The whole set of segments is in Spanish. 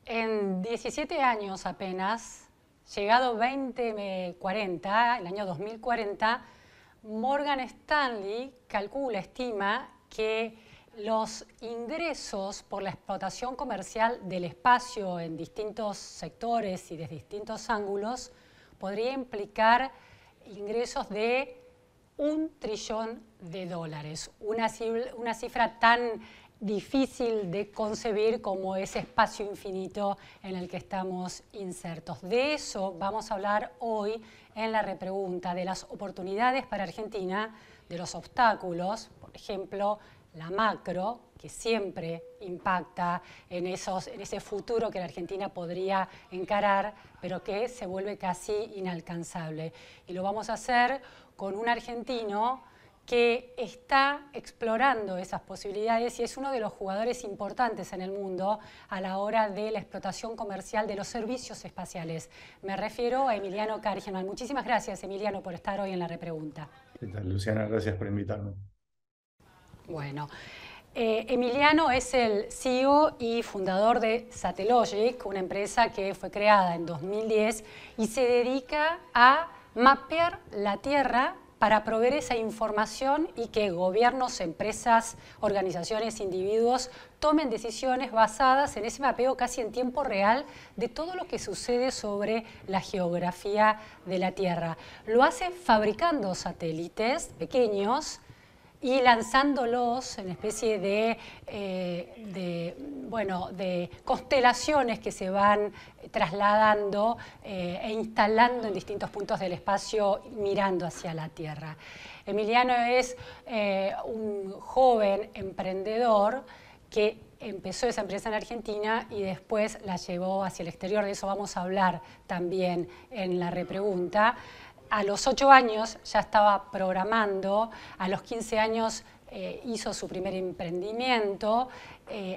En 17 años apenas, llegado 2040, el año 2040, Morgan Stanley calcula, estima que los ingresos por la explotación comercial del espacio en distintos sectores y desde distintos ángulos podría implicar ingresos de $1 trillón. Una cifra tan difícil de concebir como ese espacio infinito en el que estamos insertos. De eso vamos a hablar hoy en la repregunta, de las oportunidades para Argentina, de los obstáculos, por ejemplo, la macro, que siempre impacta en ese futuro que la Argentina podría encarar, pero que se vuelve casi inalcanzable. Y lo vamos a hacer con un argentino que está explorando esas posibilidades y es uno de los jugadores importantes en el mundo a la hora de la explotación comercial de los servicios espaciales. Me refiero a Emiliano Kargieman. Muchísimas gracias, Emiliano, por estar hoy en la repregunta. ¿Qué tal, Luciana? Gracias por invitarme. Bueno, Emiliano es el CEO y fundador de Satellogic, una empresa que fue creada en 2010 y se dedica a mapear la Tierra para proveer esa información y que gobiernos, empresas, organizaciones, individuos tomen decisiones basadas en ese mapeo casi en tiempo real de todo lo que sucede sobre la geografía de la Tierra. Lo hace fabricando satélites pequeños y lanzándolos en especie de constelaciones que se van trasladando e instalando en distintos puntos del espacio mirando hacia la Tierra. Emiliano es un joven emprendedor que empezó esa empresa en Argentina y después la llevó hacia el exterior. De eso vamos a hablar también en la repregunta. A los 8 años ya estaba programando, a los 15 años hizo su primer emprendimiento,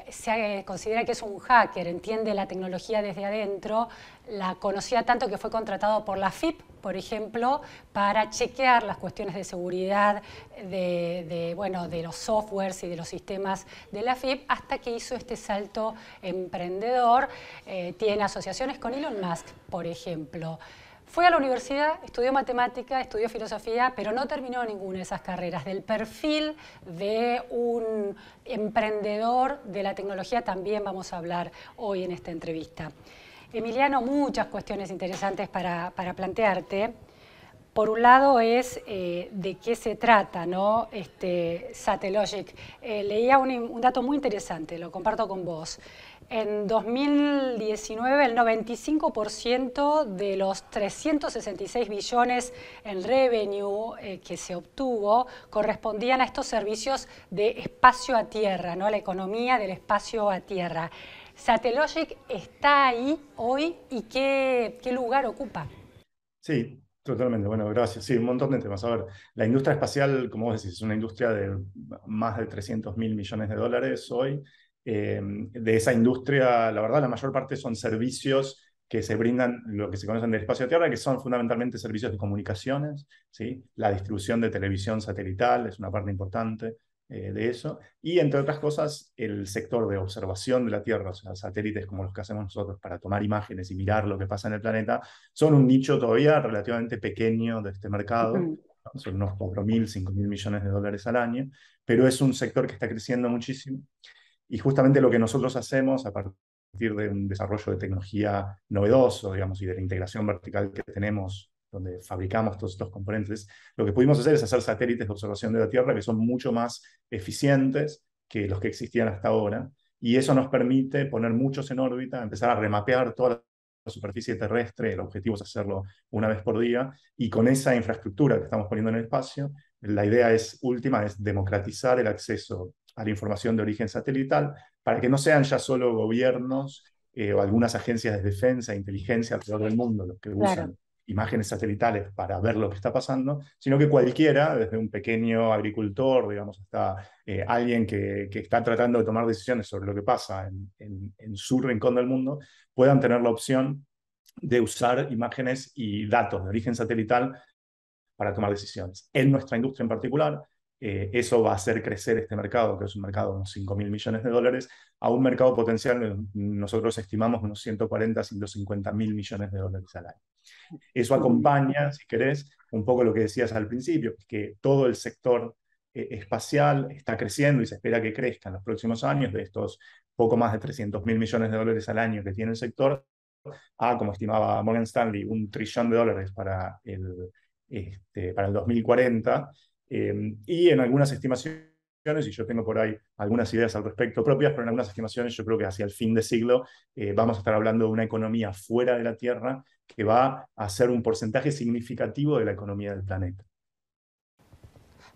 se considera que es un hacker, entiende la tecnología desde adentro, la conocía tanto que fue contratado por la FIP, por ejemplo, para chequear las cuestiones de seguridad de los softwares y de los sistemas de la FIP, hasta que hizo este salto emprendedor. Tiene asociaciones con Elon Musk, por ejemplo. Fue a la universidad, estudió matemática, estudió filosofía, pero no terminó ninguna de esas carreras. Del perfil de un emprendedor de la tecnología también vamos a hablar hoy en esta entrevista. Emiliano, muchas cuestiones interesantes para plantearte. Por un lado es de qué se trata, ¿no? Satellogic. Leía un dato muy interesante, lo comparto con vos. En 2019, el 95% de los 366 billones en revenue que se obtuvo correspondían a estos servicios de espacio a tierra, ¿no? La economía del espacio a tierra. Satellogic está ahí hoy y ¿qué lugar ocupa? Sí, totalmente. Bueno, gracias. Sí, un montón de temas. A ver, la industria espacial, como vos decís, es una industria de más de 300.000 millones de dólares hoy. De esa industria, la verdad, la mayor parte son servicios que se brindan, lo que se conocen del espacio a tierra, que son fundamentalmente servicios de comunicaciones, ¿sí? La distribución de televisión satelital es una parte importante de eso. Y entre otras cosas, el sector de observación de la Tierra, o sea, satélites como los que hacemos nosotros para tomar imágenes y mirar lo que pasa en el planeta, son un nicho todavía relativamente pequeño de este mercado. ¿No? Son unos 4.000, 5.000 millones de dólares al año, pero es un sector que está creciendo muchísimo. Y justamente lo que nosotros hacemos a partir de un desarrollo de tecnología novedoso, digamos, y de la integración vertical que tenemos, donde fabricamos todos estos componentes, lo que pudimos hacer es hacer satélites de observación de la Tierra que son mucho más eficientes que los que existían hasta ahora. Y eso nos permite poner muchos en órbita, empezar a remapear toda la superficie terrestre. El objetivo es hacerlo una vez por día. Y con esa infraestructura que estamos poniendo en el espacio, la idea última es democratizar el acceso a la información de origen satelital para que no sean ya solo gobiernos o algunas agencias de defensa e inteligencia alrededor del mundo los que Claro. usan imágenes satelitales para ver lo que está pasando, sino que cualquiera, desde un pequeño agricultor, digamos, hasta alguien que está tratando de tomar decisiones sobre lo que pasa en su rincón del mundo, puedan tener la opción de usar imágenes y datos de origen satelital para tomar decisiones. En nuestra industria en particular, eso va a hacer crecer este mercado, que es un mercado de unos 5.000 millones de dólares, a un mercado potencial, nosotros estimamos unos 140, 150 mil millones de dólares al año. Eso acompaña, si querés, un poco lo que decías al principio, que todo el sector espacial está creciendo y se espera que crezca en los próximos años, de estos poco más de 300 mil millones de dólares al año que tiene el sector, a, como estimaba Morgan Stanley, $1 trillón para el 2040. Y en algunas estimaciones, y yo tengo por ahí algunas ideas al respecto propias, pero en algunas estimaciones yo creo que hacia el fin de siglo vamos a estar hablando de una economía fuera de la Tierra que va a ser un porcentaje significativo de la economía del planeta.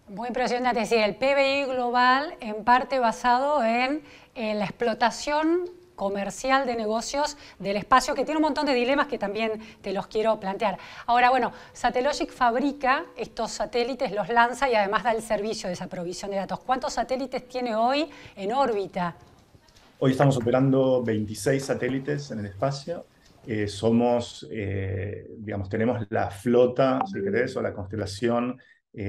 Muy impresionante, es decir, el PBI global en parte basado en la explotación comercial de negocios del espacio, que tiene un montón de dilemas que también te los quiero plantear. Ahora, bueno, Satellogic fabrica estos satélites, los lanza y además da el servicio de esa provisión de datos. ¿Cuántos satélites tiene hoy en órbita? Hoy estamos operando 26 satélites en el espacio. Digamos, tenemos la flota, si querés, o la constelación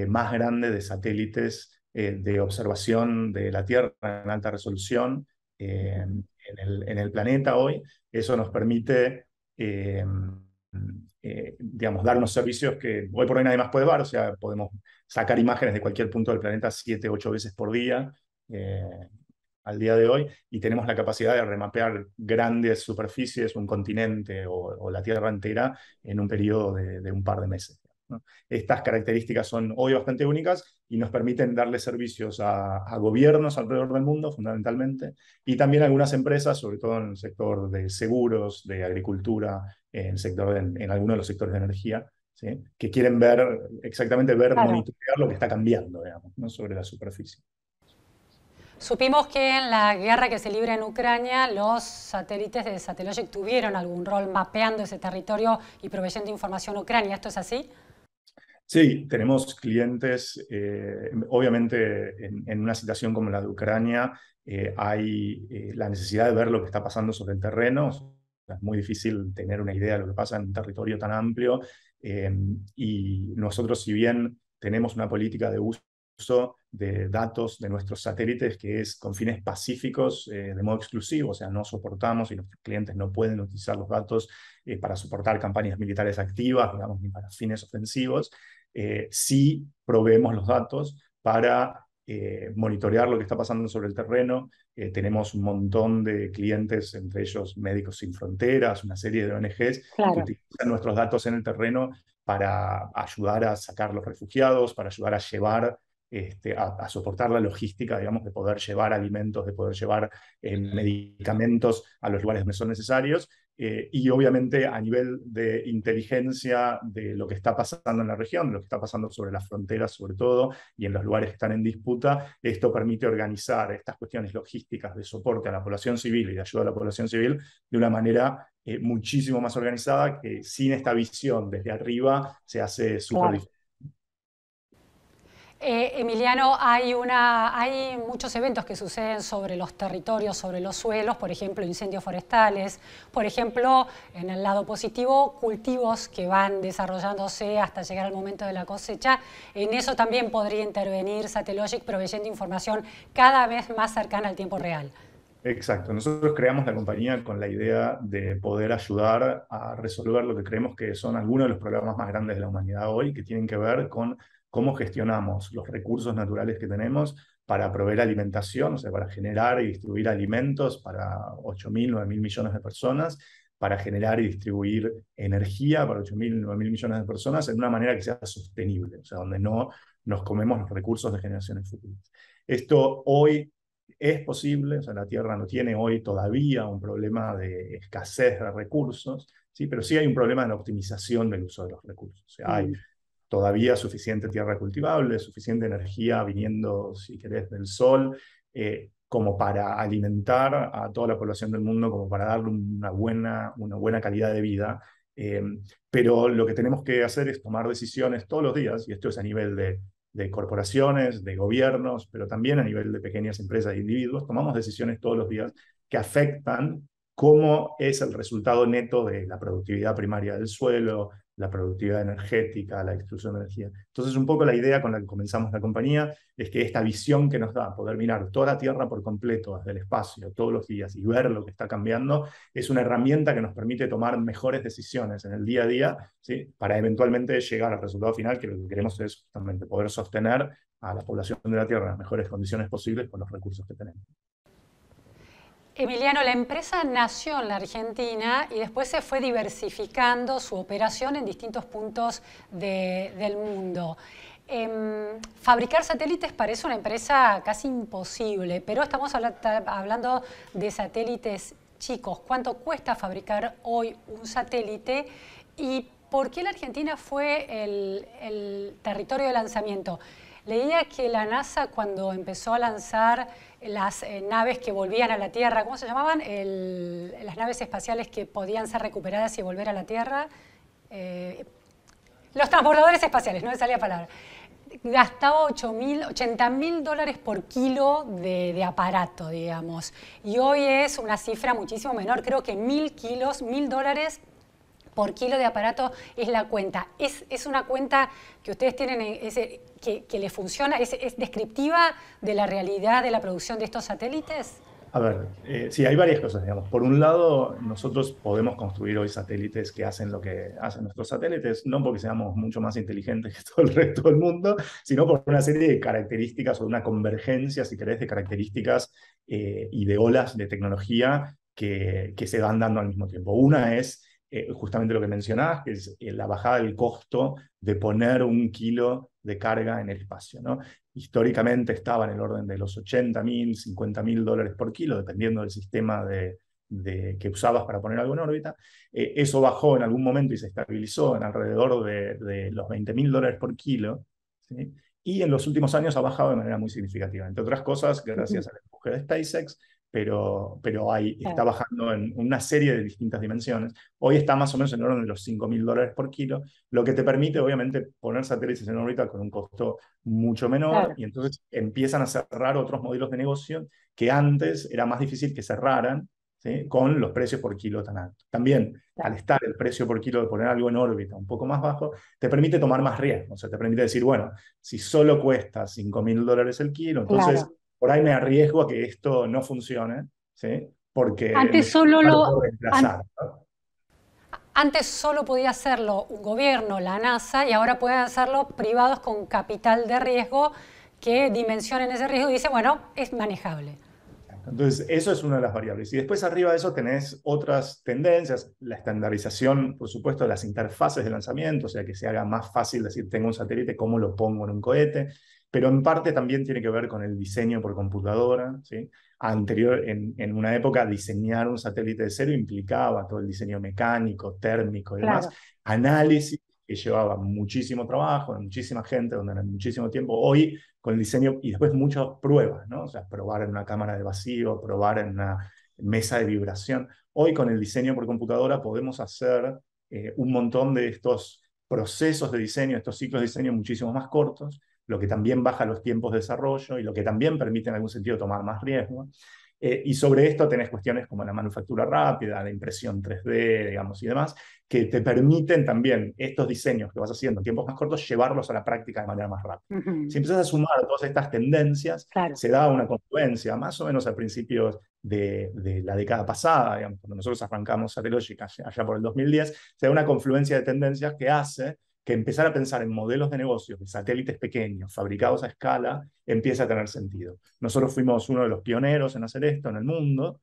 más grande de satélites de observación de la Tierra en alta resolución en el planeta hoy. Eso nos permite, digamos, dar unos servicios que hoy por hoy nadie más puede dar. O sea, podemos sacar imágenes de cualquier punto del planeta 7, 8 veces por día. Al día de hoy, y tenemos la capacidad de remapear grandes superficies, un continente o la Tierra entera en un periodo de un par de meses, ¿no? Estas características son hoy bastante únicas y nos permiten darle servicios a gobiernos alrededor del mundo, fundamentalmente, y también a algunas empresas, sobre todo en el sector de seguros, de agricultura, en algunos de los sectores de energía, ¿sí? Que quieren Claro. monitorear lo que está cambiando, digamos, ¿no? Sobre la superficie. Supimos que en la guerra que se libra en Ucrania, los satélites de Satellogic tuvieron algún rol mapeando ese territorio y proveyendo información a Ucrania. ¿Esto es así? Sí, tenemos clientes, obviamente en una situación como la de Ucrania hay la necesidad de ver lo que está pasando sobre el terreno. Es muy difícil tener una idea de lo que pasa en un territorio tan amplio y nosotros, si bien tenemos una política de uso de datos de nuestros satélites que es con fines pacíficos de modo exclusivo, o sea, no soportamos y nuestros clientes no pueden utilizar los datos para soportar campañas militares activas, digamos, ni para fines ofensivos. Sí proveemos los datos para monitorear lo que está pasando sobre el terreno. Tenemos un montón de clientes, entre ellos Médicos Sin Fronteras, una serie de ONGs que Claro. utilizan nuestros datos en el terreno para ayudar a sacar los refugiados, para ayudar a llevar, a soportar la logística, digamos, de poder llevar alimentos, de poder llevar medicamentos a los lugares donde son necesarios. Y obviamente a nivel de inteligencia de lo que está pasando en la región, de lo que está pasando sobre las fronteras sobre todo, y en los lugares que están en disputa, esto permite organizar estas cuestiones logísticas de soporte a la población civil y de ayuda a la población civil de una manera muchísimo más organizada, que sin esta visión desde arriba se hace súper Claro. difícil. Emiliano, hay muchos eventos que suceden sobre los territorios, sobre los suelos, por ejemplo, incendios forestales, por ejemplo, en el lado positivo, cultivos que van desarrollándose hasta llegar al momento de la cosecha. En eso también podría intervenir Satellogic proveyendo información cada vez más cercana al tiempo real. Exacto, nosotros creamos la compañía con la idea de poder ayudar a resolver lo que creemos que son algunos de los problemas más grandes de la humanidad hoy, que tienen que ver con cómo gestionamos los recursos naturales que tenemos para proveer alimentación, o sea, para generar y distribuir alimentos para 8.000, 9.000 millones de personas, para generar y distribuir energía para 8.000, 9.000 millones de personas en una manera que sea sostenible, o sea, donde no nos comemos los recursos de generaciones futuras. Esto hoy es posible, o sea, la Tierra no tiene hoy todavía un problema de escasez de recursos, ¿sí? Pero sí hay un problema de la optimización del uso de los recursos. O sea, hay todavía suficiente tierra cultivable, suficiente energía viniendo, si querés, del sol, como para alimentar a toda la población del mundo, como para darle una buena calidad de vida. Pero lo que tenemos que hacer es tomar decisiones todos los días, y esto es a nivel de corporaciones, de gobiernos, pero también a nivel de pequeñas empresas e individuos, tomamos decisiones todos los días que afectan cómo es el resultado neto de la productividad primaria del suelo, la productividad energética, la distribución de energía. Entonces, un poco la idea con la que comenzamos la compañía es que esta visión que nos da poder mirar toda la Tierra por completo desde el espacio todos los días y ver lo que está cambiando es una herramienta que nos permite tomar mejores decisiones en el día a día, ¿sí? Para eventualmente llegar al resultado final, que lo que queremos es justamente poder sostener a la población de la Tierra en las mejores condiciones posibles con los recursos que tenemos. Emiliano, la empresa nació en la Argentina y después se fue diversificando su operación en distintos puntos del mundo. Fabricar satélites parece una empresa casi imposible, pero estamos hablando de satélites chicos. ¿Cuánto cuesta fabricar hoy un satélite? ¿Y por qué la Argentina fue el territorio de lanzamiento? Leía que la NASA, cuando empezó a lanzar las naves que volvían a la Tierra, ¿cómo se llamaban? Las naves espaciales que podían ser recuperadas y volver a la Tierra. Los transbordadores espaciales, no me salía palabra. Gastaba $80.000 por kilo de aparato, digamos. Y hoy es una cifra muchísimo menor. Creo que $1.000 por kilo de aparato es la cuenta. ¿Es una cuenta que ustedes tienen, que les funciona? ¿Es descriptiva de la realidad de la producción de estos satélites? A ver, sí, hay varias cosas, digamos. Por un lado, nosotros podemos construir hoy satélites que hacen lo que hacen nuestros satélites, no porque seamos mucho más inteligentes que todo el resto del mundo, sino por una serie de características o una convergencia, si querés, de características y de olas de tecnología que se van dando al mismo tiempo. Una es justamente lo que mencionabas, que es la bajada del costo de poner 1 kilo de carga en el espacio, ¿no? Históricamente estaba en el orden de los $80.000, $50.000 por kilo, dependiendo del sistema que usabas para poner algo en órbita. Eso bajó en algún momento y se estabilizó en alrededor de los $20.000 por kilo, ¿sí? Y en los últimos años ha bajado de manera muy significativa, entre otras cosas, gracias al empuje de SpaceX, pero está bajando en una serie de distintas dimensiones. Hoy está más o menos en el orden de los $5.000 por kilo, lo que te permite, obviamente, poner satélites en órbita con un costo mucho menor, y entonces empiezan a cerrar otros modelos de negocio que antes era más difícil que cerraran, ¿sí? Con los precios por kilo tan altos. También, al estar el precio por kilo de poner algo en órbita un poco más bajo, te permite tomar más riesgo. O sea, te permite decir, bueno, si solo cuesta $5.000 el kilo, entonces por ahí me arriesgo a que esto no funcione, ¿sí? Porque Antes solo puedo reemplazar, ¿no? Antes solo podía hacerlo un gobierno, la NASA, y ahora pueden hacerlo privados con capital de riesgo que dimensionen ese riesgo y dicen, bueno, es manejable. Entonces, eso es una de las variables. Y después arriba de eso tenés otras tendencias, la estandarización, por supuesto, de las interfaces de lanzamiento, o sea, que se haga más fácil decir, tengo un satélite, ¿cómo lo pongo en un cohete? Pero en parte también tiene que ver con el diseño por computadora, ¿sí? En una época, diseñar un satélite de cero implicaba todo el diseño mecánico, térmico y demás, análisis que llevaba muchísimo trabajo, muchísima gente, donde era muchísimo tiempo. Hoy, con el diseño, y después muchas pruebas, ¿no? O sea, probar en una cámara de vacío, probar en una mesa de vibración. Hoy, con el diseño por computadora, podemos hacer un montón de estos procesos de diseño, estos ciclos de diseño muchísimo más cortos, lo que también baja los tiempos de desarrollo y lo que también permite en algún sentido tomar más riesgo. Y sobre esto tenés cuestiones como la manufactura rápida, la impresión 3D, digamos, y demás, que te permiten también estos diseños que vas haciendo en tiempos más cortos, llevarlos a la práctica de manera más rápida. Si empiezas a sumar todas estas tendencias, se da una confluencia, más o menos a principios de la década pasada, digamos, cuando nosotros arrancamos Satellogic allá por el 2010, se da una confluencia de tendencias que hace que empezar a pensar en modelos de negocios de satélites pequeños, fabricados a escala, empieza a tener sentido. Nosotros fuimos uno de los pioneros en hacer esto en el mundo,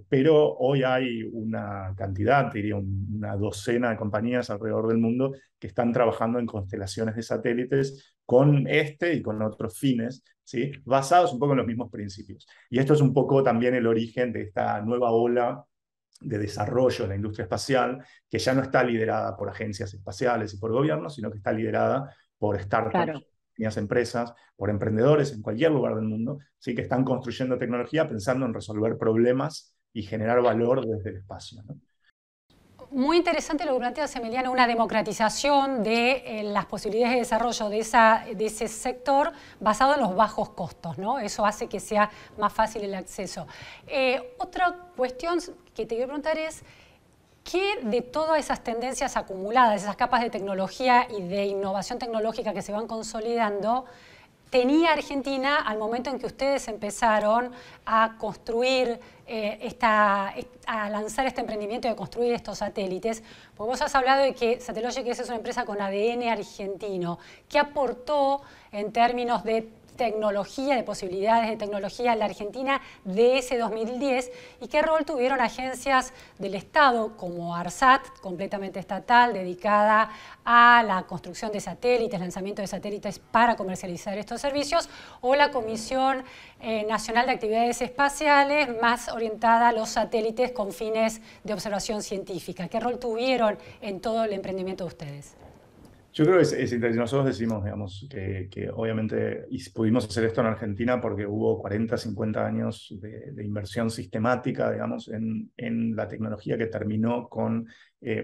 pero hoy hay una cantidad, diría una docena de compañías alrededor del mundo que están trabajando en constelaciones de satélites con este y con otros fines, ¿sí? Basados un poco en los mismos principios. Y esto es un poco también el origen de esta nueva ola de desarrollo de la industria espacial, que ya no está liderada por agencias espaciales y por gobiernos, sino que está liderada por startups, pequeñas empresas, por emprendedores en cualquier lugar del mundo, ¿sí? Que están construyendo tecnología pensando en resolver problemas y generar valor desde el espacio, ¿no? Muy interesante lo que planteas, Emiliano, una democratización de las posibilidades de desarrollo de ese sector basado en los bajos costos, ¿no? Eso hace que sea más fácil el acceso. Otra cuestión que te quiero preguntar es, ¿Qué de todas esas tendencias acumuladas, esas capas de tecnología y de innovación tecnológica que se van consolidando, tenía Argentina al momento en que ustedes empezaron a construir, a lanzar este emprendimiento de construir estos satélites? Porque vos has hablado de que Satellogic es una empresa con ADN argentino. ¿Qué aportó en términos de tecnología, de posibilidades de tecnología a la Argentina de ese 2010, y qué rol tuvieron agencias del Estado como ARSAT, completamente estatal, dedicada a la construcción de satélites, lanzamiento de satélites para comercializar estos servicios, o la Comisión Nacional de Actividades Espaciales, más orientada a los satélites con fines de observación científica? ¿Qué rol tuvieron en todo el emprendimiento de ustedes? Yo creo que es interesante. Nosotros decimos, digamos, que obviamente pudimos hacer esto en Argentina porque hubo 40, 50 años de inversión sistemática, digamos, en la tecnología que terminó con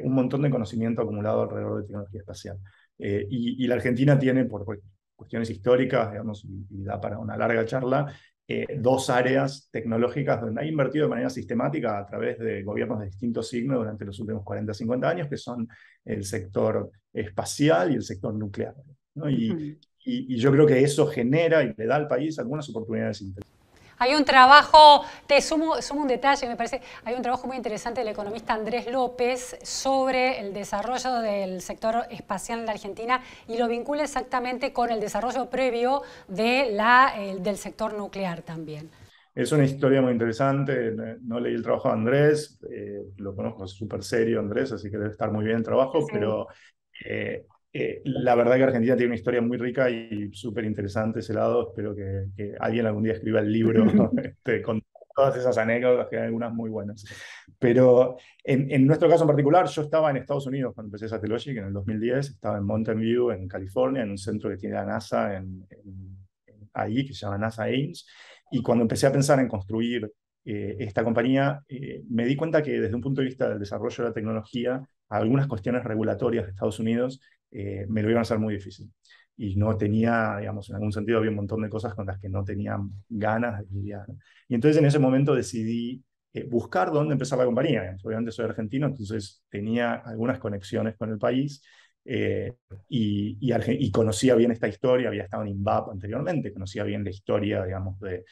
un montón de conocimiento acumulado alrededor de tecnología espacial. Y la Argentina tiene, por cuestiones históricas, digamos, y da para una larga charla, dos áreas tecnológicas donde ha invertido de manera sistemática a través de gobiernos de distintos signos durante los últimos 40, 50 años, que son el sector espacial y el sector nuclear, ¿no? Y yo creo que eso genera y le da al país algunas oportunidades interesantes. Hay un trabajo, te sumo un detalle, me parece, hay un trabajo muy interesante del economista Andrés López sobre el desarrollo del sector espacial en la Argentina y lo vincula exactamente con el desarrollo previo del sector nuclear también. Es una historia muy interesante. No leí el trabajo de Andrés, lo conozco, es súper serio Andrés, así que debe estar muy bien el trabajo, Sí. pero la verdad que Argentina tiene una historia muy rica y súper interesante ese lado. Espero que alguien algún día escriba el libro con todas esas anécdotas, que hay algunas muy buenas. Pero en nuestro caso en particular, yo estaba en Estados Unidos cuando empecé Satellogic en el 2010, estaba en Mountain View, en California, en un centro que tiene la NASA ahí, que se llama NASA Ames. Y cuando empecé a pensar en construir esta compañía, me di cuenta que desde un punto de vista del desarrollo de la tecnología, algunas cuestiones regulatorias de Estados Unidos me lo iban a hacer muy difícil. Y no tenía, digamos, en algún sentido había un montón de cosas con las que no tenía ganas de lidiar. Y entonces en ese momento decidí buscar dónde empezar la compañía. Digamos. Obviamente soy argentino, entonces tenía algunas conexiones con el país. Y conocía bien esta historia, había estado en INVAP anteriormente, conocía bien la historia, digamos, de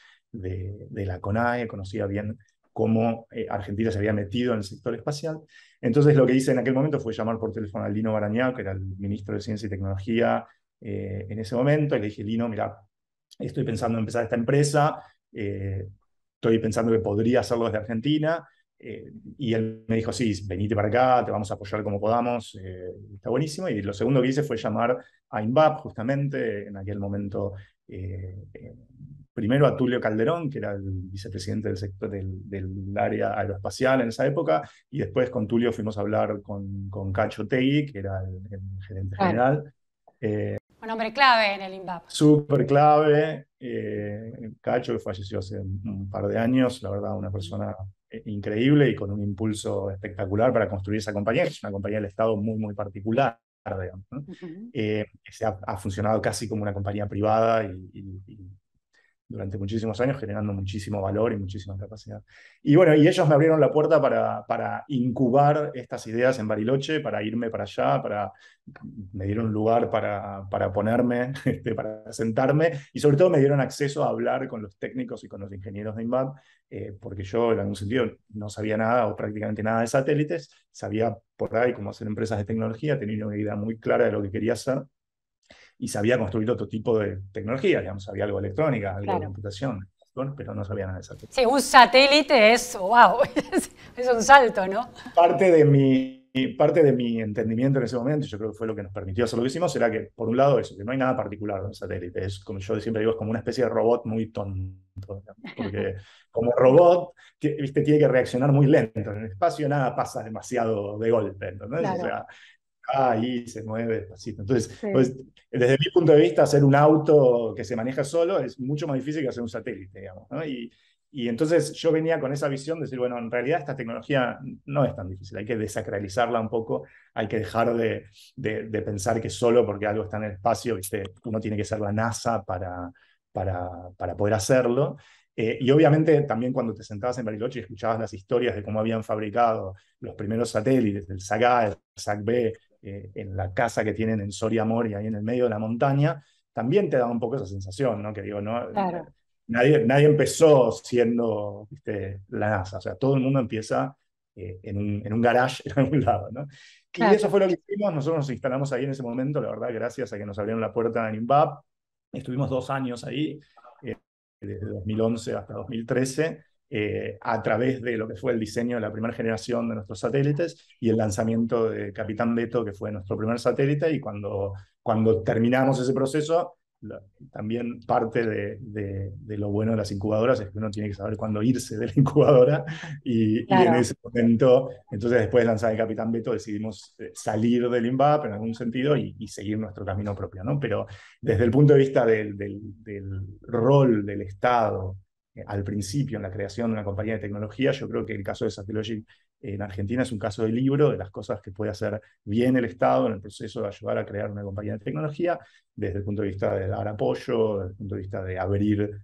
la CONAE, conocía bien cómo Argentina se había metido en el sector espacial. Entonces lo que hice en aquel momento fue llamar por teléfono a Lino Barañao, que era el ministro de Ciencia y Tecnología en ese momento, y le dije, Lino, mira, estoy pensando en empezar esta empresa, estoy pensando que podría hacerlo desde Argentina. Y él me dijo, sí, venite para acá, te vamos a apoyar como podamos, está buenísimo. Y lo segundo que hice fue llamar a INVAP, justamente, en aquel momento, primero a Tulio Calderón, que era el vicepresidente del sector del área aeroespacial en esa época, y después con Tulio fuimos a hablar con Cacho Tegui, que era el gerente general. Un hombre clave en el INVAP. Súper clave. Cacho, que falleció hace un par de años, la verdad, una persona increíble y con un impulso espectacular para construir esa compañía, que es una compañía del Estado muy, muy particular, digamos, ¿no? Que ha funcionado casi como una compañía privada y durante muchísimos años, generando muchísimo valor y muchísima capacidad. Y bueno, y ellos me abrieron la puerta para incubar estas ideas en Bariloche, para irme para allá, me dieron un lugar para ponerme, para sentarme, y sobre todo me dieron acceso a hablar con los técnicos y con los ingenieros de INVAP, porque yo en algún sentido no sabía nada o prácticamente nada de satélites, sabía por ahí cómo hacer empresas de tecnología, tenía una idea muy clara de lo que quería hacer, y sabía construir otro tipo de tecnología, digamos, sabía algo de electrónica, algo de computación, pero no sabía nada de satélite. Sí, un satélite es, wow, es un salto, ¿no? Parte de mi entendimiento en ese momento, yo creo que fue lo que nos permitió hacer lo que hicimos, era que, por un lado, eso, que no hay nada particular en un satélite, es como yo siempre digo, es como una especie de robot muy tonto, digamos, porque como robot, ¿viste? Tiene que reaccionar muy lento, en el espacio nada pasa demasiado de golpe, ¿entendés? Claro. O sea, ahí se mueve despacito. Entonces, sí. Pues, desde mi punto de vista, hacer un auto que se maneja solo es mucho más difícil que hacer un satélite, digamos, ¿no? Y entonces yo venía con esa visión de decir, bueno, en realidad esta tecnología no es tan difícil, hay que desacralizarla un poco, hay que dejar de pensar que solo porque algo está en el espacio, ¿viste? Uno tiene que ser la NASA para poder hacerlo. Y obviamente también cuando te sentabas en Bariloche y escuchabas las historias de cómo habían fabricado los primeros satélites, el SAC-A, el SAC-B, en la casa que tienen en Soria Moria, ahí en el medio de la montaña, también te daba un poco esa sensación, ¿no? Que digo, no, Claro, nadie empezó siendo, ¿viste?, la NASA, o sea, todo el mundo empieza en un garage en algún lado, ¿no? Y eso claro. fue lo que hicimos, nosotros nos instalamos ahí en ese momento, la verdad, gracias a que nos abrieron la puerta en INVAP, estuvimos 2 años ahí, desde 2011 hasta 2013, a través de lo que fue el diseño de la primera generación de nuestros satélites y el lanzamiento de Capitán Beto, que fue nuestro primer satélite, y cuando terminamos ese proceso, también parte de lo bueno de las incubadoras es que uno tiene que saber cuándo irse de la incubadora y en Claro. ese momento, entonces después de lanzar el Capitán Beto decidimos salir del INVAP en algún sentido y seguir nuestro camino propio, ¿no? Pero desde el punto de vista del rol del Estado al principio en la creación de una compañía de tecnología, yo creo que el caso de Satellogic en Argentina es un caso de libro de las cosas que puede hacer bien el Estado en el proceso de ayudar a crear una compañía de tecnología, desde el punto de vista de dar apoyo, desde el punto de vista de abrir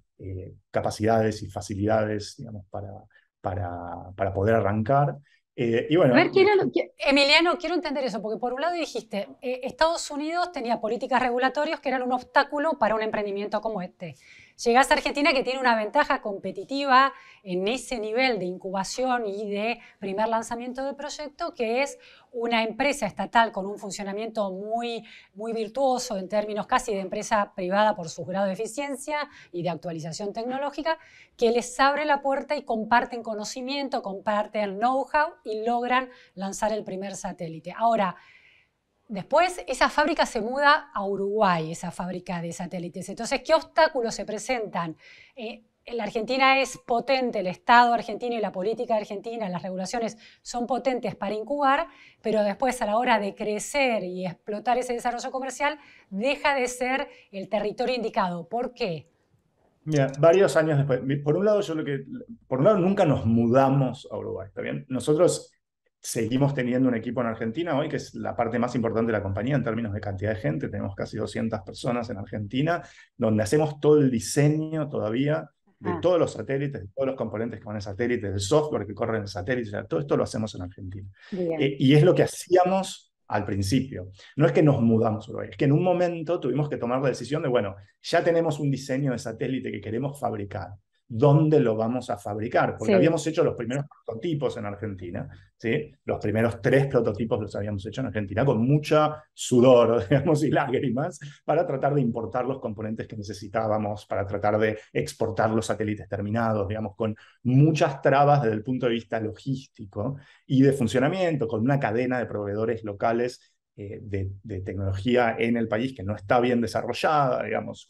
capacidades y facilidades, digamos, para poder arrancar. Y A bueno, ver, Emiliano, quiero entender eso, porque por un lado dijiste, Estados Unidos tenía políticas regulatorias que eran un obstáculo para un emprendimiento como este. Llegás a Argentina, que tiene una ventaja competitiva en ese nivel de incubación y de primer lanzamiento del proyecto, que es una empresa estatal con un funcionamiento muy, muy virtuoso en términos casi de empresa privada por su grado de eficiencia y de actualización tecnológica, que les abre la puerta y comparten conocimiento, comparten know-how y logran lanzar el primer satélite. Ahora, después esa fábrica se muda a Uruguay, esa fábrica de satélites. Entonces, ¿qué obstáculos se presentan? La Argentina es potente, el Estado argentino y la política argentina, las regulaciones son potentes para incubar, pero después a la hora de crecer y explotar ese desarrollo comercial, deja de ser el territorio indicado. ¿Por qué? mira, varios años después, por un lado, por un lado nunca nos mudamos a Uruguay, ¿está bien? Nosotros seguimos teniendo un equipo en Argentina hoy, que es la parte más importante de la compañía en términos de cantidad de gente. Tenemos casi 200 personas en Argentina, donde hacemos todo el diseño todavía de Ah, todos los satélites, de todos los componentes que van en satélites, del software que corre en satélites, o sea, todo esto lo hacemos en Argentina. bien. Y es lo que hacíamos al principio. No es que nos mudamos a Uruguay, es que en un momento tuvimos que tomar la decisión de, bueno, ya tenemos un diseño de satélite que queremos fabricar. ¿Dónde lo vamos a fabricar? Porque Sí. habíamos hecho los primeros prototipos en Argentina, ¿sí? Los primeros 3 prototipos los habíamos hecho en Argentina con mucha sudor, digamos, y lágrimas para tratar de importar los componentes que necesitábamos, para tratar de exportar los satélites terminados, digamos, con muchas trabas desde el punto de vista logístico y de funcionamiento, con una cadena de proveedores locales de tecnología en el país que no está bien desarrollada, digamos,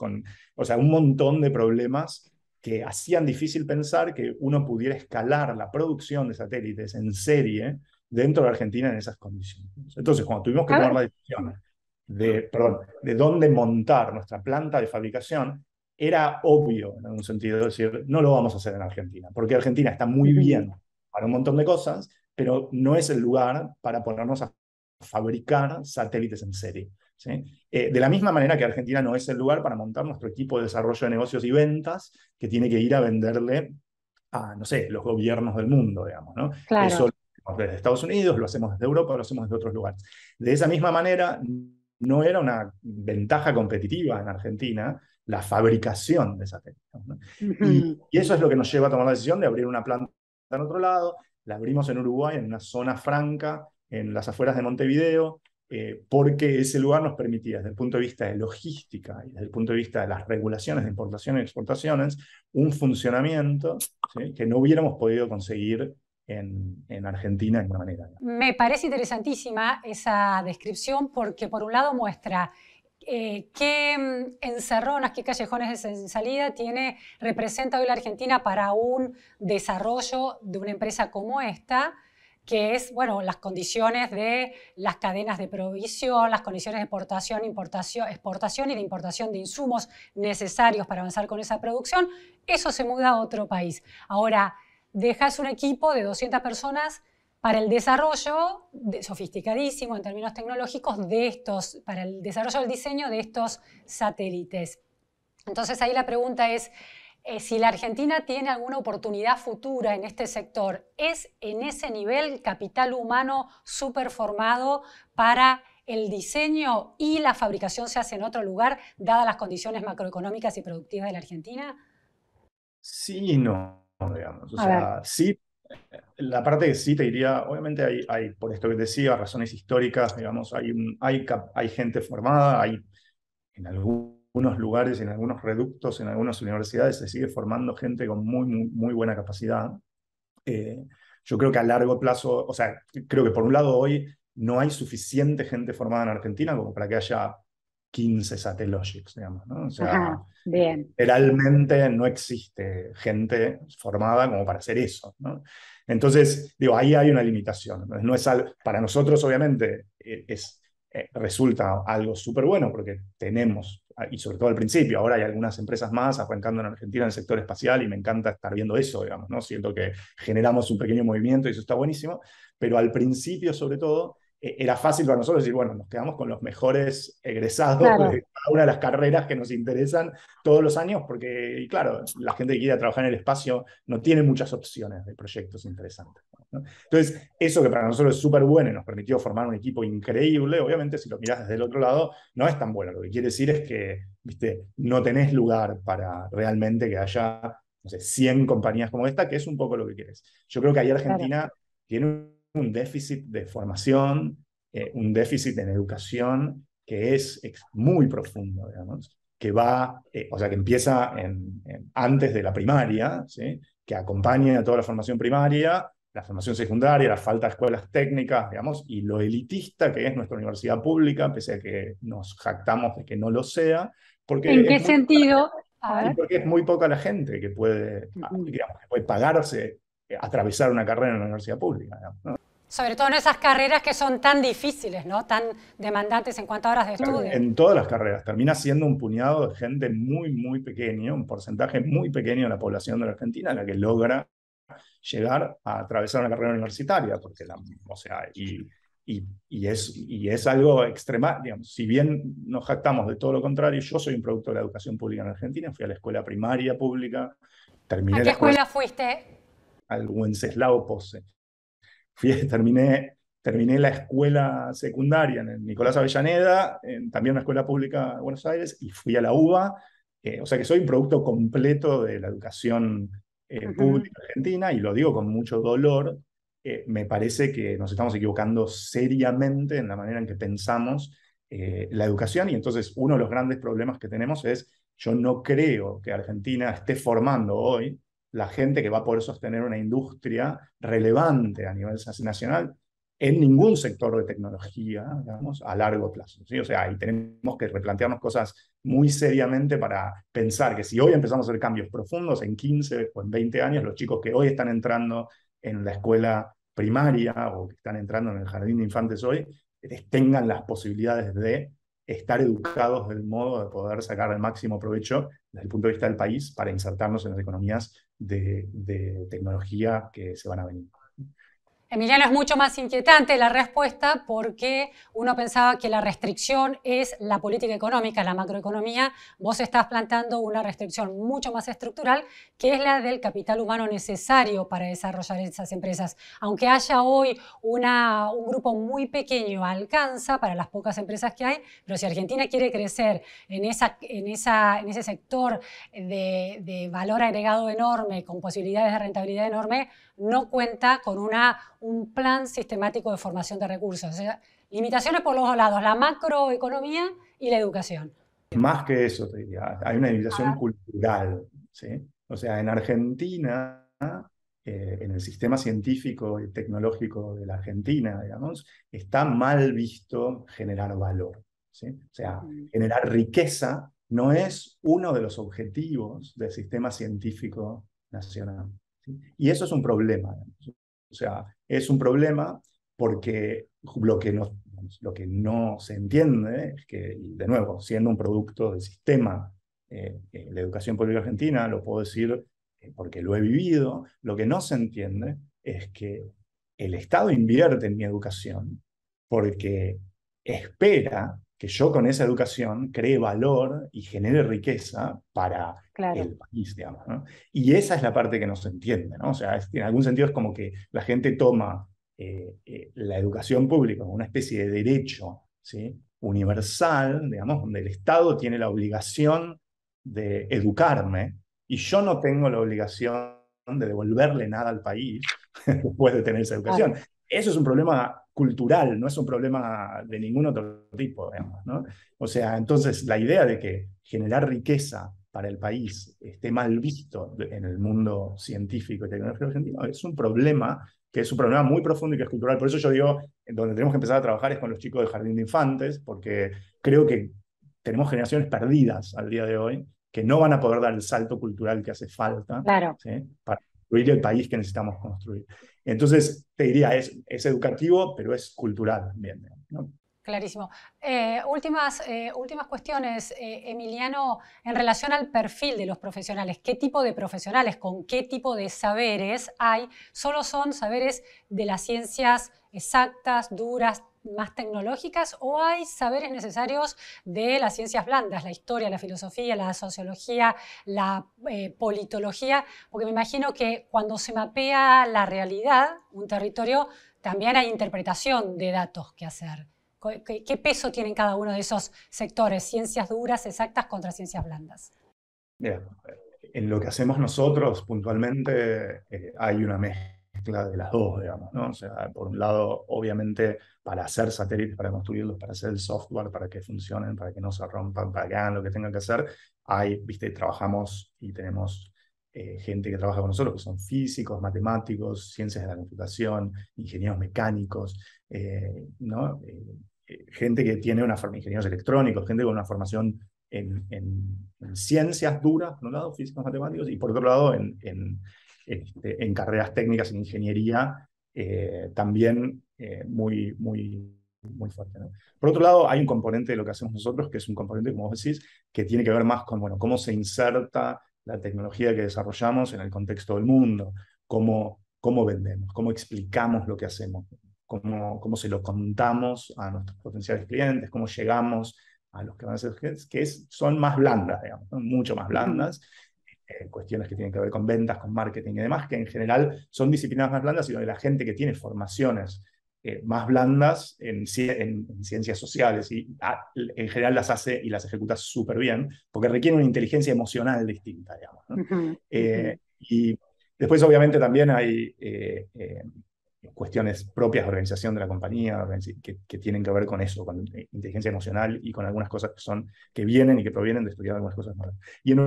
o sea, un montón de problemas que hacían difícil pensar que uno pudiera escalar la producción de satélites en serie dentro de Argentina en esas condiciones. Entonces, cuando tuvimos que A tomar ver, la decisión de dónde montar nuestra planta de fabricación, era obvio, en algún sentido, decir, no lo vamos a hacer en Argentina, porque Argentina está muy ujú, bien para un montón de cosas, pero no es el lugar para ponernos a fabricar satélites en serie. ¿Sí? De la misma manera que Argentina no es el lugar para montar nuestro equipo de desarrollo de negocios y ventas, que tiene que ir a venderle a, no sé, los gobiernos del mundo, digamos, ¿no? Eso claro. lo hacemos desde Estados Unidos, lo hacemos desde Europa, lo hacemos desde otros lugares. De esa misma manera, no era una ventaja competitiva en Argentina la fabricación de satélites, ¿no? Ujú. Y eso es lo que nos lleva a tomar la decisión de abrir una planta en otro lado. La abrimos en Uruguay, en una zona franca, en las afueras de Montevideo, porque ese lugar nos permitía, desde el punto de vista de logística y desde el punto de vista de las regulaciones de importación y exportaciones, un funcionamiento, ¿sí?, que no hubiéramos podido conseguir en Argentina de ninguna manera. Me parece interesantísima esa descripción porque por un lado muestra qué encerronas, qué callejones sin salida representa hoy la Argentina para un desarrollo de una empresa como esta, que es, bueno, las condiciones de las cadenas de provisión, las condiciones de exportación y de importación de insumos necesarios para avanzar con esa producción. Eso se muda a otro país. Ahora, dejas un equipo de 200 personas para el desarrollo sofisticadísimo en términos tecnológicos para el desarrollo del diseño de estos satélites. Entonces ahí la pregunta es, si la Argentina tiene alguna oportunidad futura en este sector, ¿es en ese nivel capital humano súper formado para el diseño y la fabricación se hace en otro lugar, dadas las condiciones macroeconómicas y productivas de la Argentina? Sí y no, digamos. O A ver, sea, sí, la parte que sí te diría, obviamente por esto que te decía, razones históricas, digamos, hay gente formada, en algunos lugares, en algunos reductos, en algunas universidades se sigue formando gente con muy buena capacidad. Eh, yo creo que a largo plazo, o sea, creo que por un lado hoy no hay suficiente gente formada en Argentina como para que haya 15 Satellogics, digamos, ¿no? O sea, ajá, bien, realmente no existe gente formada como para hacer eso, ¿no? Entonces, digo, ahí hay una limitación. No es para nosotros, obviamente, resulta algo súper bueno porque tenemos, y sobre todo al principio, ahora hay algunas empresas más arrancando en Argentina en el sector espacial y me encanta estar viendo eso, digamos, ¿no? Siento que generamos un pequeño movimiento y eso está buenísimo, pero al principio, sobre todo, era fácil para nosotros decir, bueno, nos quedamos con los mejores egresados claro, de cada una de las carreras que nos interesan todos los años, porque, y claro, la gente que quiere trabajar en el espacio no tiene muchas opciones de proyectos interesantes, ¿no? Entonces, eso que para nosotros es súper bueno y nos permitió formar un equipo increíble, obviamente si lo mirás desde el otro lado, no es tan bueno. Lo que quiere decir es que, viste, no tenés lugar para realmente que haya, no sé, 100 compañías como esta, que es un poco lo que quieres. Yo creo que ahí claro. Argentina tiene un déficit de formación, un déficit en educación que es muy profundo, digamos, que va, o sea, que empieza antes de la primaria, ¿sí? Que acompaña a toda la formación primaria, la formación secundaria, la falta de escuelas técnicas, digamos, y lo elitista que es nuestra universidad pública, pese a que nos jactamos de que no lo sea, ¿En porque qué sentido? A y ver. porque es muy poca la gente que puede, Ujú. digamos, que puede pagarse atravesar una carrera en una universidad pública, digamos, ¿no? Sobre todo en esas carreras que son tan difíciles, ¿no? Tan demandantes en cuanto a horas de estudio. En todas las carreras. Termina siendo un puñado de gente muy pequeño, un porcentaje muy pequeño de la población de la Argentina la que logra llegar a atravesar una carrera universitaria, porque o sea, y es algo extrema, digamos, si bien nos jactamos de todo lo contrario, yo soy un producto de la educación pública en Argentina, fui a la escuela primaria pública, ¿A terminé qué la escuela escuela fuiste? al Wenceslao Pose. Terminé la escuela secundaria en el Nicolás Avellaneda, también una escuela pública de Buenos Aires, y fui a la UBA. O sea que soy un producto completo de la educación Ujú. pública argentina, y lo digo con mucho dolor. Me parece que nos estamos equivocando seriamente en la manera en que pensamos la educación, y entonces uno de los grandes problemas que tenemos es, yo no creo que Argentina esté formando hoy la gente que va a poder sostener una industria relevante a nivel nacional en ningún sector de tecnología, digamos, a largo plazo, ¿sí? O sea, ahí tenemos que replantearnos cosas muy seriamente para pensar que si hoy empezamos a hacer cambios profundos, en 15 o en 20 años, los chicos que hoy están entrando en la escuela primaria o que están entrando en el jardín de infantes hoy, tengan las posibilidades de estar educados del modo de poder sacar el máximo provecho desde el punto de vista del país para insertarnos en las economías de tecnología que se van a venir. Emiliano, es mucho más inquietante la respuesta porque uno pensaba que la restricción es la política económica, la macroeconomía. Vos estás planteando una restricción mucho más estructural, que es la del capital humano necesario para desarrollar esas empresas. Aunque haya hoy un grupo muy pequeño, alcanza para las pocas empresas que hay, pero si Argentina quiere crecer en ese sector de valor agregado enorme, con posibilidades de rentabilidad enorme, no cuenta con un plan sistemático de formación de recursos. O sea, limitaciones por los dos lados, la macroeconomía y la educación. Más que eso, te diría, hay una limitación cultural, ¿sí? O sea, en Argentina, en el sistema científico y tecnológico de la Argentina, digamos, está mal visto generar valor, ¿sí? O sea, generar riqueza no es uno de los objetivos del sistema científico nacional, ¿sí? Y eso es un problema, digamos. O sea, es un problema porque lo que no se entiende es que, y de nuevo, siendo un producto del sistema de educación pública argentina, lo puedo decir porque lo he vivido, lo que no se entiende es que el Estado invierte en mi educación porque espera que yo con esa educación cree valor y genere riqueza para Claro. el país, digamos, ¿no? Y esa es la parte que no se entiende, ¿no? O sea, en algún sentido es como que la gente toma la educación pública como una especie de derecho, ¿sí? Universal, digamos, donde el Estado tiene la obligación de educarme y yo no tengo la obligación de devolverle nada al país después de tener esa educación. Claro. Eso es un problema cultural, no es un problema de ningún otro tipo, digamos, ¿no? O sea, entonces la idea de que generar riqueza para el país esté mal visto en el mundo científico y tecnológico argentino es un problema que es un problema muy profundo y que es cultural. Por eso yo digo, donde tenemos que empezar a trabajar es con los chicos del jardín de infantes, porque creo que tenemos generaciones perdidas al día de hoy que no van a poder dar el salto cultural que hace falta, Claro. ¿sí? Para construir el país que necesitamos construir. Entonces, te diría, es educativo, pero es cultural también, ¿no? Clarísimo. Últimas cuestiones, Emiliano, en relación al perfil de los profesionales. ¿Qué tipo de profesionales, con qué tipo de saberes hay? ¿Solo son saberes de las ciencias exactas, duras, más tecnológicas, o hay saberes necesarios de las ciencias blandas, la historia, la filosofía, la sociología, la politología? Porque me imagino que cuando se mapea la realidad, un territorio, también hay interpretación de datos que hacer. ¿Qué peso tienen cada uno de esos sectores? Ciencias duras, exactas contra ciencias blandas. Bien, en lo que hacemos nosotros puntualmente hay una mezcla de las dos, digamos, ¿no? O sea, por un lado, obviamente, para hacer satélites, para construirlos, para hacer el software, para que funcionen, para que no se rompan, para que hagan lo que tengan que hacer, viste, trabajamos y tenemos gente que trabaja con nosotros, que son físicos, matemáticos, ciencias de la computación, ingenieros mecánicos, ¿no? Gente que tiene ingenieros electrónicos, gente con una formación en ciencias duras, por un lado, físicos, matemáticos, y por otro lado en carreras técnicas en ingeniería, también muy fuerte, ¿no? Por otro lado, hay un componente de lo que hacemos nosotros, que es un componente, como vos decís, que tiene que ver más con, bueno, cómo se inserta la tecnología que desarrollamos en el contexto del mundo, cómo vendemos, cómo explicamos lo que hacemos, cómo se lo contamos a nuestros potenciales clientes, cómo llegamos a los que van a ser son más blandas, digamos, ¿no? Mucho más blandas, cuestiones que tienen que ver con ventas, con marketing y demás, que en general son disciplinas más blandas, y donde la gente que tiene formaciones más blandas en ciencias sociales y en general las hace y las ejecuta súper bien, porque requiere una inteligencia emocional distinta, digamos, ¿no? Y después obviamente también hay cuestiones propias de organización de la compañía, que tienen que ver con eso, con inteligencia emocional y con algunas cosas que vienen y que provienen de estudiar algunas cosas nuevas. Y en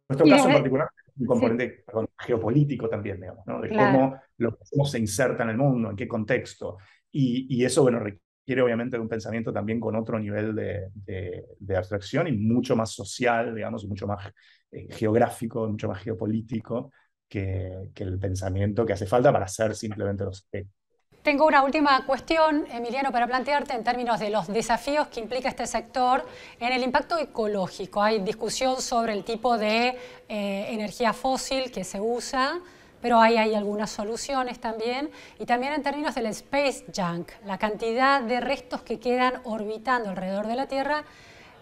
nuestro caso en particular, un componente, perdón, geopolítico también, digamos, ¿no? De Claro. cómo lo que hacemos se inserta en el mundo, en qué contexto. Y eso, bueno, requiere obviamente de un pensamiento también con otro nivel de abstracción y mucho más social, digamos, y mucho más geográfico, mucho más geopolítico, que el pensamiento que hace falta para hacer simplemente los aspectos. Tengo una última cuestión, Emiliano, para plantearte en términos de los desafíos que implica este sector en el impacto ecológico. Hay discusión sobre el tipo de energía fósil que se usa, pero hay algunas soluciones también. Y también en términos del space junk, la cantidad de restos que quedan orbitando alrededor de la Tierra.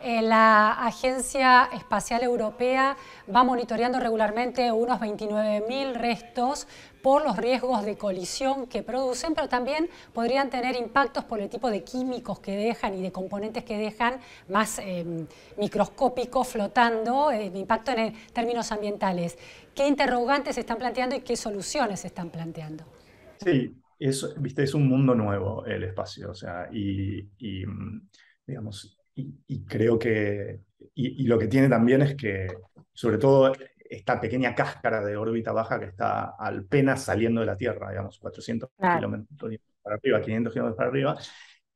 La Agencia Espacial Europea va monitoreando regularmente unos 29.000 restos por los riesgos de colisión que producen, pero también podrían tener impactos por el tipo de químicos que dejan y de componentes que dejan, más microscópicos flotando, impacto en términos ambientales. ¿Qué interrogantes se están planteando y qué soluciones se están planteando? Sí, viste, es un mundo nuevo el espacio, o sea, digamos, y creo que, y lo que tiene también es que, sobre todo, esta pequeña cáscara de órbita baja que está apenas saliendo de la Tierra, digamos, 400 Claro. kilómetros para arriba, 500 kilómetros para arriba,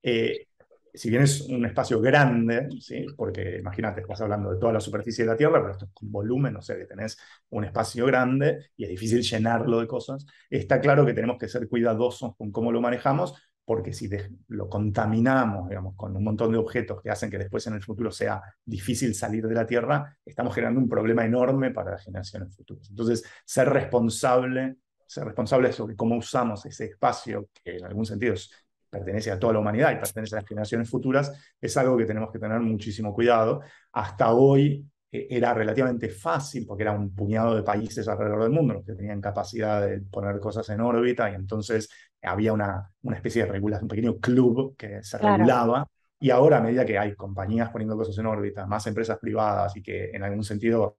eh, si bien es un espacio grande, ¿sí? Porque imagínate, estás hablando de toda la superficie de la Tierra, pero esto es con volumen, o sea que tenés un espacio grande y es difícil llenarlo de cosas. Está claro que tenemos que ser cuidadosos con cómo lo manejamos, porque si lo contaminamos, digamos, con un montón de objetos que hacen que después en el futuro sea difícil salir de la Tierra, estamos generando un problema enorme para las generaciones futuras. Entonces, ser responsable sobre cómo usamos ese espacio, que en algún sentido es pertenece a toda la humanidad y pertenece a las generaciones futuras, es algo que tenemos que tener muchísimo cuidado. Hasta hoy era relativamente fácil, porque era un puñado de países alrededor del mundo los que tenían capacidad de poner cosas en órbita, y entonces había una especie de regulación, un pequeño club que se Claro, regulaba. Y ahora, a medida que hay compañías poniendo cosas en órbita, más empresas privadas, y que en algún sentido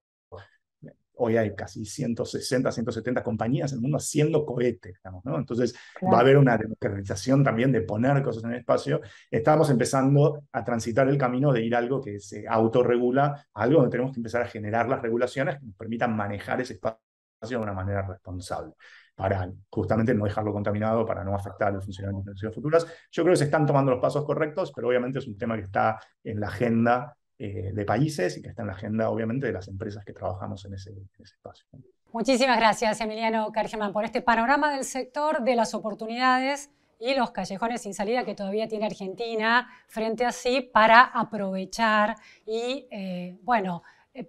hoy hay casi 160, 170 compañías en el mundo haciendo cohetes, digamos, ¿no? Entonces va a claro. haber una democratización también de poner cosas en el espacio. Estamos empezando a transitar el camino de ir a algo que se autorregula, a algo donde tenemos que empezar a generar las regulaciones que nos permitan manejar ese espacio de una manera responsable, para justamente no dejarlo contaminado, para no afectar el funcionamiento de las generaciones futuras. Yo creo que se están tomando los pasos correctos, pero obviamente es un tema que está en la agenda de países, y que está en la agenda, obviamente, de las empresas que trabajamos en ese espacio. Muchísimas gracias, Emiliano Kargelman, por este panorama del sector, de las oportunidades y los callejones sin salida que todavía tiene Argentina frente a sí para aprovechar y,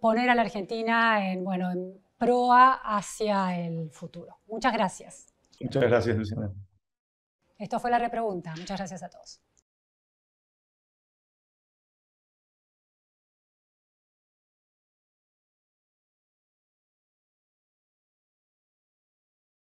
poner a la Argentina en proa hacia el futuro. Muchas gracias. Muchas gracias, Luciana. Esto fue La Repregunta. Muchas gracias a todos.